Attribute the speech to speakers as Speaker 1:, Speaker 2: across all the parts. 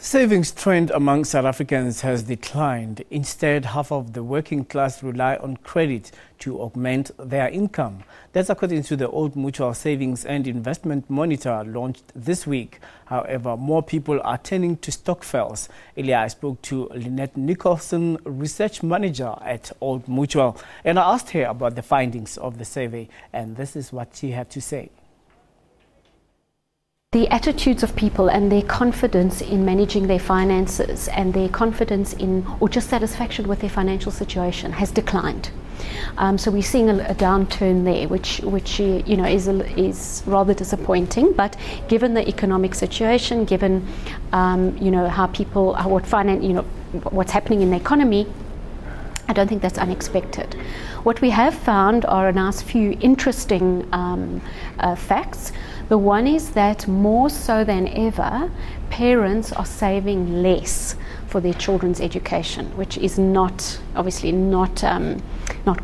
Speaker 1: Savings trend among South Africans has declined. Instead, half of the working class rely on credit to augment their income. That's according to the Old Mutual Savings and Investment Monitor launched this week. However, more people are turning to stokvels. Earlier, I spoke to Lynette Nicholson, research manager at Old Mutual, and I asked her about the findings of the survey, and this is what she had to say.
Speaker 2: The attitudes of people and their confidence in managing their finances and their confidence in or just satisfaction with their financial situation has declined. So we're seeing a downturn there, which is rather disappointing. But given the economic situation, given how people what's happening in the economy, I don't think that's unexpected. What we have found are a nice few interesting facts. The one is that more so than ever, parents are saving less for their children's education, which is obviously not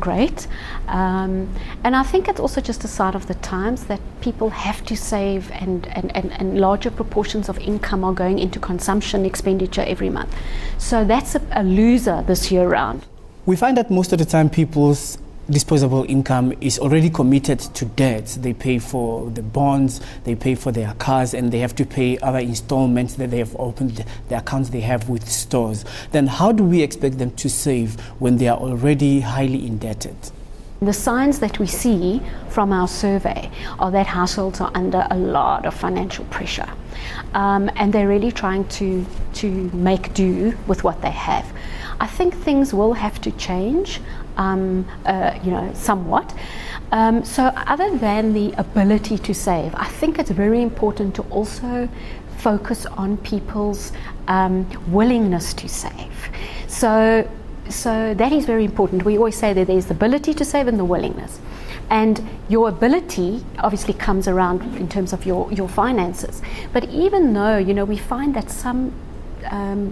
Speaker 2: great. And I think it's also just a sign of the times that people have to save, and larger proportions of income are going into consumption expenditure every month. So that's a loser this year round.
Speaker 1: We find that most of the time people's disposable income is already committed to debt. They pay for the bonds, they pay for their cars, and they have to pay other installments that they have opened, the accounts they have with stores. Then how do we expect them to save when they are already highly indebted?
Speaker 2: The signs that we see from our survey are that households are under a lot of financial pressure, and they're really trying to make do with what they have. I think things will have to change, somewhat. So other than the ability to save, I think it's very important to also focus on people's willingness to save. So that is very important. We always say that there's the ability to save and the willingness. And your ability obviously comes around in terms of your finances. But even though, we find that some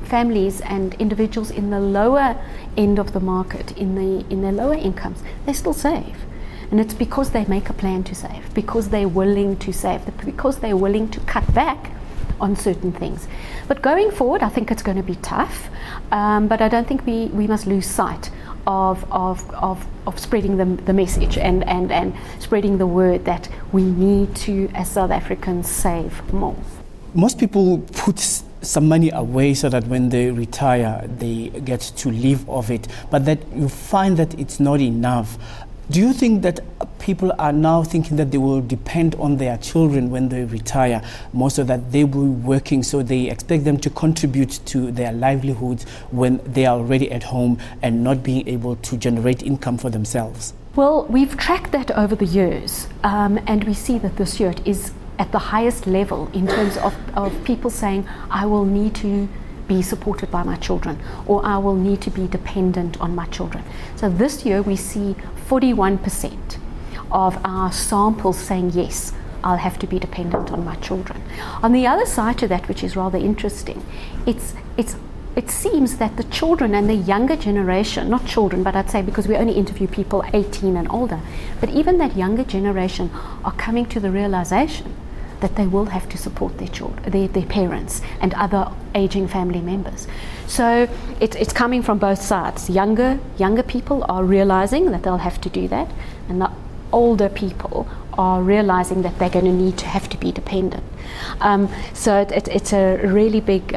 Speaker 2: families and individuals in the lower end of the market, in their lower incomes, they still save. And it's because they make a plan to save, because they're willing to save, because they're willing to cut back on certain things. But going forward, I think it's going to be tough, but I don't think we must lose sight of spreading the message and spreading the word that we need to, as South Africans, save more.
Speaker 1: Most people put some money away so that when they retire, they get to live off it, but that you find that it's not enough. Do you think that people are now thinking that they will depend on their children when they retire, more so that they will be working, so they expect them to contribute to their livelihoods when they are already at home and not being able to generate income for themselves?
Speaker 2: Well, we've tracked that over the years, and we see that this year it is at the highest level in terms of people saying, I will need to be supported by my children, or I will need to be dependent on my children. So this year we see 41% of our samples saying, yes, I'll have to be dependent on my children. On the other side to that, which is rather interesting, it seems that the children and the younger generation, not children, but I'd say because we only interview people 18 and older, but even that younger generation are coming to the realization that they will have to support their children, their parents and other aging family members. So it's coming from both sides. Younger people are realizing that they'll have to do that, and the older people are realizing that they're going to need to have to be dependent. So it's a really big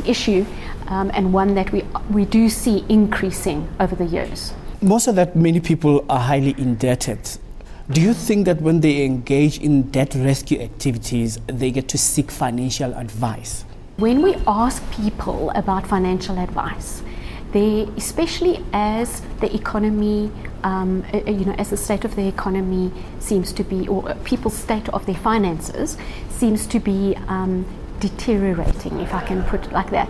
Speaker 2: issue, and one that we do see increasing over the years.
Speaker 1: Most of that, many people are highly indebted. Do you think that when they engage in debt rescue activities, they get to seek financial advice?
Speaker 2: When we ask people about financial advice, especially as the economy, as the state of the economy seems to be, or people's state of their finances seems to be deteriorating, if I can put it like that,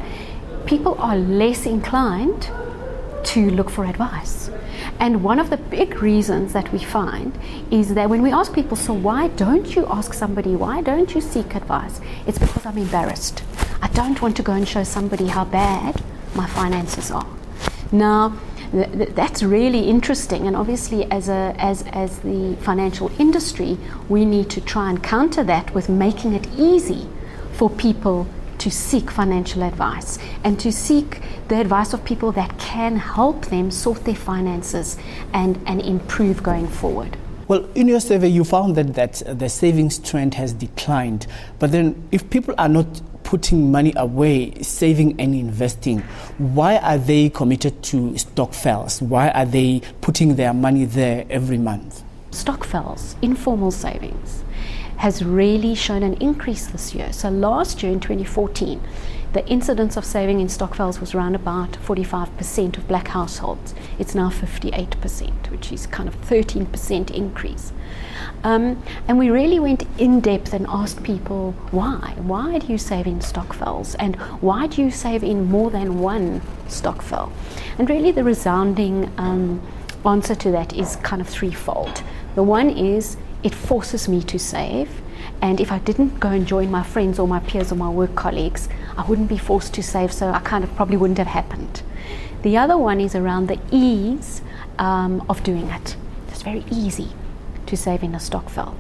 Speaker 2: people are less inclined to look for advice. And one of the big reasons that we find is that when we ask people, so why don't you ask somebody, why don't you seek advice? It's because I'm embarrassed. I don't want to go and show somebody how bad my finances are. Now, that's really interesting, and obviously as the financial industry, we need to try and counter that with making it easy for people to seek financial advice and to seek the advice of people that can help them sort their finances and improve going forward.
Speaker 1: Well, in your survey, you found that the savings trend has declined. But then if people are not putting money away, saving and investing, why are they committed to stokvels? Why are they putting their money there every month?
Speaker 2: Stokvels, informal savings, has really shown an increase this year. So last year in 2014, the incidence of saving in stokvels was around about 45% of black households. It's now 58%, which is kind of 13% increase. And we really went in depth and asked people why. Why do you save in stokvels? And why do you save in more than one stokvel? And really the resounding answer to that is kind of threefold. The one is, it forces me to save, and if I didn't go and join my friends or my peers or my work colleagues, I wouldn't be forced to save, so I kind of probably wouldn't have happened. The other one is around the ease of doing it. It's very easy to save in a stokvel.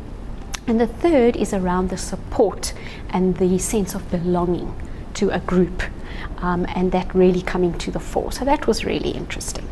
Speaker 2: And the third is around the support and the sense of belonging to a group, and that really coming to the fore. So that was really interesting.